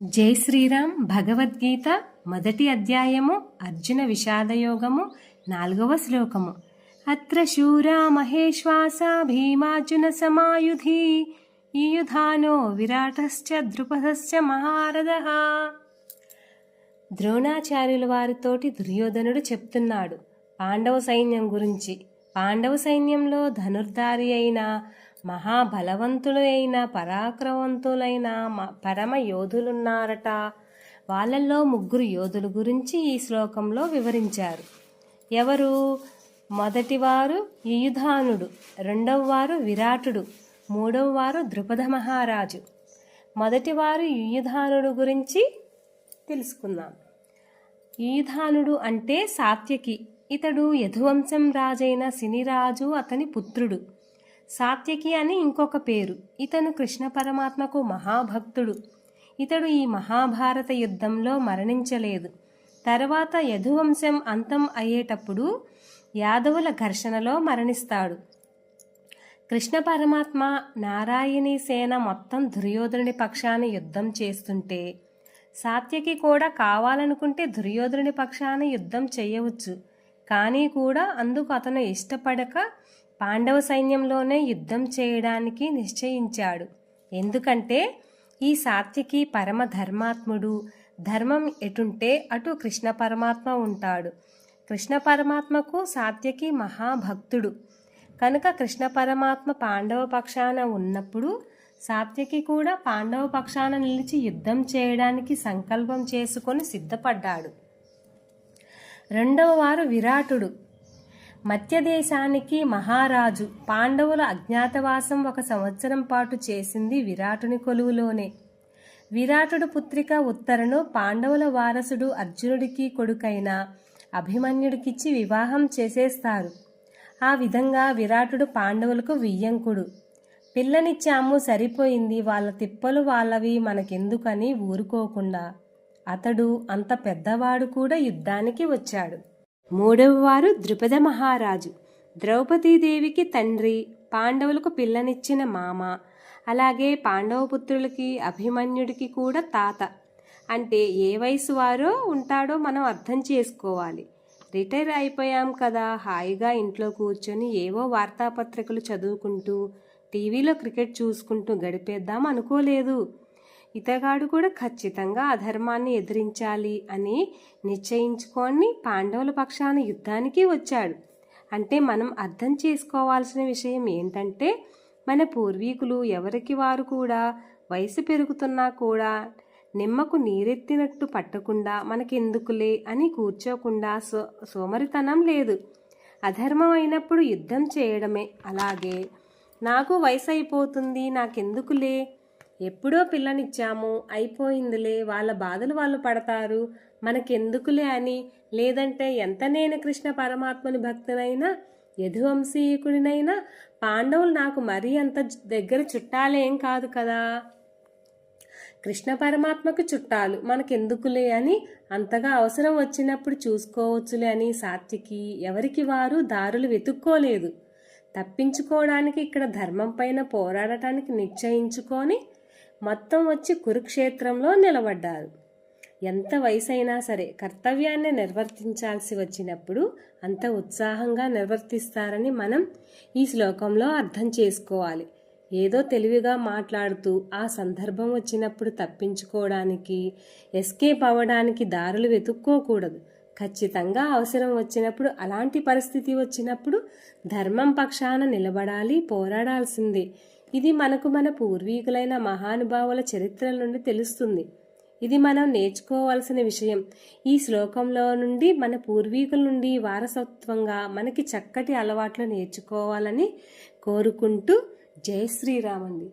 జై శ్రీరామ్ భగవద్గీత మొదటి అధ్యాయము అర్జున విషాదయోగము 4వ శ్లోకము. అత్ర శూరా మహేశ్వాస భీమార్జున సమాయుధి ఈయుధానో విరాటశ్చ ద్రుపదశ్చ మహారథః. ద్రోణాచార్యుల వారితోటి దుర్యోధనుడు చెప్తున్నాడు పాండవ సైన్యం గురించి. పాండవ సైన్యంలో ధనుర్ధారి అయిన మహాబలవంతులైన పరాక్రమవంతులైన పరమ యోధులున్నారట. వాళ్ళల్లో 3 యోధుల గురించి ఈ శ్లోకంలో వివరించారు. ఎవరు? మొదటివారు యుయుధానుడు, రెండవవారు విరాటుడు, మూడవవారు ద్రుపద మహారాజు. మొదటివారు యుయుధానుడు గురించి తెలుసుకుందాం. యుయుధానుడు అంటే సాత్యకి. ఇతడు యదువంశం రాజైన సినిరాజు అతని పుత్రుడు. సాత్యకి అని ఇంకొక పేరు. ఇతను కృష్ణ పరమాత్మకు మహాభక్తుడు. ఇతడు ఈ మహాభారత యుద్ధంలో మరణించలేదు. తర్వాత యదువంశం అంతం అయ్యేటప్పుడు యాదవుల ఘర్షణలో మరణిస్తాడు. కృష్ణ పరమాత్మ నారాయణీ సేన మొత్తం దుర్యోధనుడి పక్షాన యుద్ధం చేస్తుంటే సాత్యకి కూడా కావాలనుకుంటే దుర్యోధనుడి పక్షాన యుద్ధం చేయవచ్చు. కానీ కూడా అందుకు అతను ఇష్టపడక పాండవ సైన్యంలోనే యుద్ధం చేయడానికి నిశ్చయించాడు. ఎందుకంటే ఈ సాత్యకి పరమ ధర్మాత్ముడు. ధర్మం ఎటుంటే అటు కృష్ణ పరమాత్మ ఉంటాడు. కృష్ణ పరమాత్మకు సాత్యకి మహాభక్తుడు కనుక కృష్ణ పరమాత్మ పాండవ పక్షాన ఉన్నప్పుడు సాత్యకి కూడా పాండవ పక్షాన నిలిచి యుద్ధం చేయడానికి సంకల్పం చేసుకొని సిద్ధపడ్డాడు. రెండవ వారు విరాటుడు, మధ్యదేశానికి మహారాజు. పాండవుల అజ్ఞాతవాసం 1 సంవత్సరం పాటు చేసింది విరాటుని కొలువులోనే. విరాటుడు పుత్రిక ఉత్తరను పాండవుల వారసుడు అర్జునుడికి కొడుకైన అభిమన్యుడికిచ్చి వివాహం చేసేస్తారు. ఆ విధంగా విరాటుడు పాండవులకు వియ్యంకుడు. పిల్లనిచ్చాము సరిపోయింది, వాళ్ళ తిప్పలు వాళ్ళవి, మనకెందుకని ఊరుకోకుండా అతడు అంత పెద్దవాడు కూడా యుద్ధానికి వచ్చాడు. మూడవ వారు ద్రుపద మహారాజు. ద్రౌపదీదేవికి తండ్రి, పాండవులకు పిల్లనిచ్చిన మామ. అలాగే పాండవ పుత్రులకి అభిమన్యుడికి కూడా తాత. అంటే ఏ వయసు వారో ఉంటాడో మనం అర్థం చేసుకోవాలి. రిటైర్ అయిపోయాం కదా, హాయిగా ఇంట్లో కూర్చొని ఏవో వార్తాపత్రికలు చదువుకుంటూ టీవీలో క్రికెట్ చూసుకుంటూ గడిపేద్దాం అనుకోలేదు. ఇతగాడు కూడా ఖచ్చితంగా అధర్మాన్ని ఎదిరించాలి అని నిశ్చయించుకొని పాండవుల పక్షాన యుద్ధానికి వచ్చాడు. అంటే మనం అర్థం చేసుకోవాల్సిన విషయం ఏంటంటే మన పూర్వీకులు ఎవరికి వారు కూడా వయసు పెరుగుతున్నా కూడా నిమ్మకు నీరెత్తినట్టు పట్టకుండా మనకెందుకులే అని కూర్చోకుండా సోమరితనం లేదు. అధర్మం అయినప్పుడు యుద్ధం చేయడమే. అలాగే నాకు వయసు అయిపోతుంది, నాకెందుకులే, ఎప్పుడో పిల్లనిచ్చాము అయిపోయిందిలే, వాళ్ళ బాధలు వాళ్ళు పడతారు, మనకెందుకులే అని, లేదంటే ఎంత నేను కృష్ణ పరమాత్మని భక్తునైనా యదువంశీకుడినైనా పాండవులు నాకు మరీ అంత దగ్గర చుట్టాలేం కాదు కదా, కృష్ణ పరమాత్మకు చుట్టాలు, మనకెందుకులే అని అంతగా అవసరం వచ్చినప్పుడు చూసుకోవచ్చులే అని సాత్యకి ఎవరికి వారు దారులు వెతుక్కోలేదు. తప్పించుకోవడానికి ఇక్కడ ధర్మం పైన పోరాడటానికి నిశ్చయించుకొని మొత్తం వచ్చి కురుక్షేత్రంలో నిలబడ్డారు. ఎంత వయసైనా సరే కర్తవ్యాన్ని నిర్వర్తించాల్సి వచ్చినప్పుడు అంత ఉత్సాహంగా నిర్వర్తిస్తారని మనం ఈ శ్లోకంలో అర్థం చేసుకోవాలి. ఏదో తెలివిగా మాట్లాడుతూ ఆ సందర్భం వచ్చినప్పుడు తప్పించుకోవడానికి, ఎస్కేప్ అవ్వడానికి దారులు వెతుక్కోకూడదు. ఖచ్చితంగా అవసరం వచ్చినప్పుడు, అలాంటి పరిస్థితి వచ్చినప్పుడు ధర్మం పక్షాన నిలబడాలి, పోరాడాల్సిందే. ఇది మనకు మన పూర్వీకులైన మహానుభావుల చరిత్రల నుండి తెలుస్తుంది. ఇది మనం నేర్చుకోవాల్సిన విషయం. ఈ శ్లోకంలో నుండి మన పూర్వీకుల నుండి వారసత్వంగా మనకి చక్కటి అలవాట్లు నేర్చుకోవాలని కోరుకుంటూ జై శ్రీరామండి.